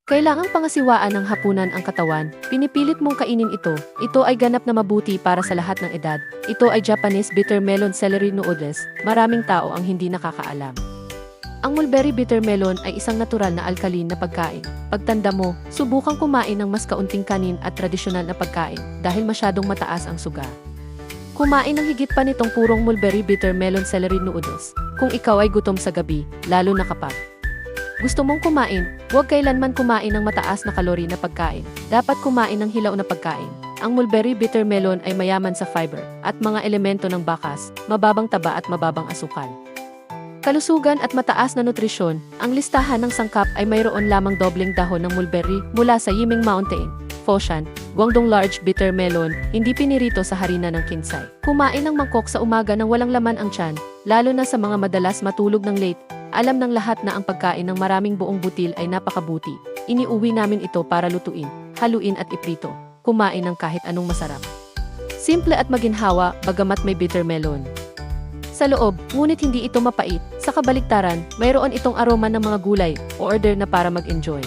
Kailangang pangasiwaan ng hapunan ang katawan, pinipilit mong kainin ito. Ito ay ganap na mabuti para sa lahat ng edad. Ito ay Japanese bitter melon celery noodles. Maraming tao ang hindi nakakaalam. Ang mulberry bitter melon ay isang natural na alkalin na pagkain. Pagtanda mo, subukang kumain ng mas kaunting kanin at tradisyonal na pagkain dahil masyadong mataas ang suga. Kumain ng higit pa nitong purong mulberry bitter melon celery noodles kung ikaw ay gutom sa gabi, lalo na kapag gusto mong kumain. Huwag kailanman kumain ng mataas na kalori na pagkain. Dapat kumain ng hilaw na pagkain. Ang mulberry bitter melon ay mayaman sa fiber at mga elemento ng bakas, mababang taba at mababang asukal. Kalusugan at mataas na nutrisyon, ang listahan ng sangkap ay mayroon lamang dobleng dahon ng mulberry mula sa Yiming Mountain, Foshan, Guangdong Large Bitter Melon, hindi pinirito sa harina ng kinsay. Kumain ng mangkok sa umaga nang walang laman ang tiyan, lalo na sa mga madalas matulog ng late. Alam ng lahat na ang pagkain ng maraming buong butil ay napakabuti. Iniuwi namin ito para lutuin, haluin at iprito. Kumain ng kahit anong masarap. Simple at maginhawa, bagamat may bitter melon sa loob, ngunit hindi ito mapait. Sa kabaliktaran, mayroon itong aroma ng mga gulay, order na para mag-enjoy.